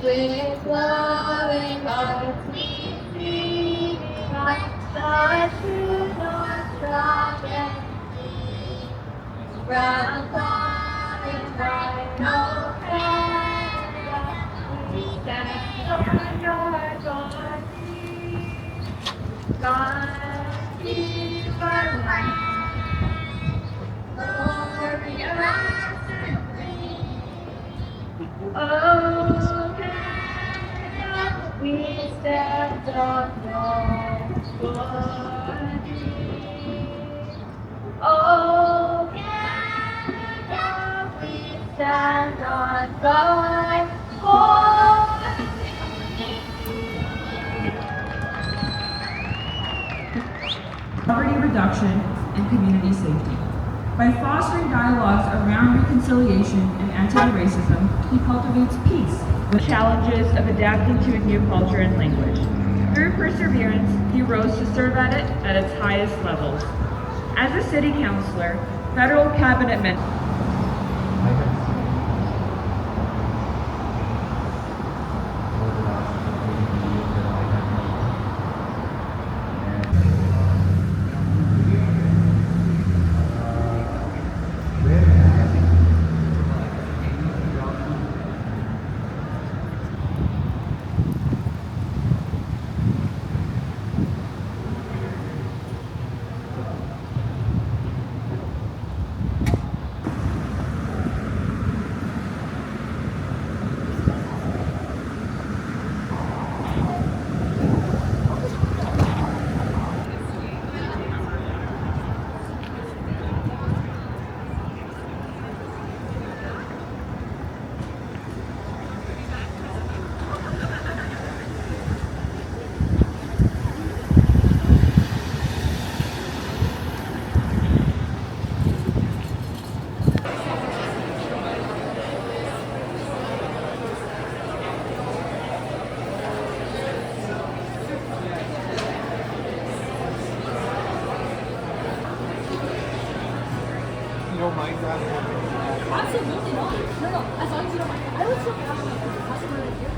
with loving hearts we sing, like the true North strong and free. From foreign bright no Canada, we stand on your God is our land, glorious and free. Oh, Canada, we stand on your God. Oh, Canada, we stand on thy holy. Poverty reduction, and community safety. By fostering dialogues around reconciliation and anti-racism, he cultivates peace with challenges of adapting to a new culture and language. Through perseverance, he rose to serve at its highest levels. As a city councilor, federal cabinet member, You don't mind that? Absolutely not. No, no. As long as you don't mind. I would still have a customer right here.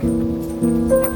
Thank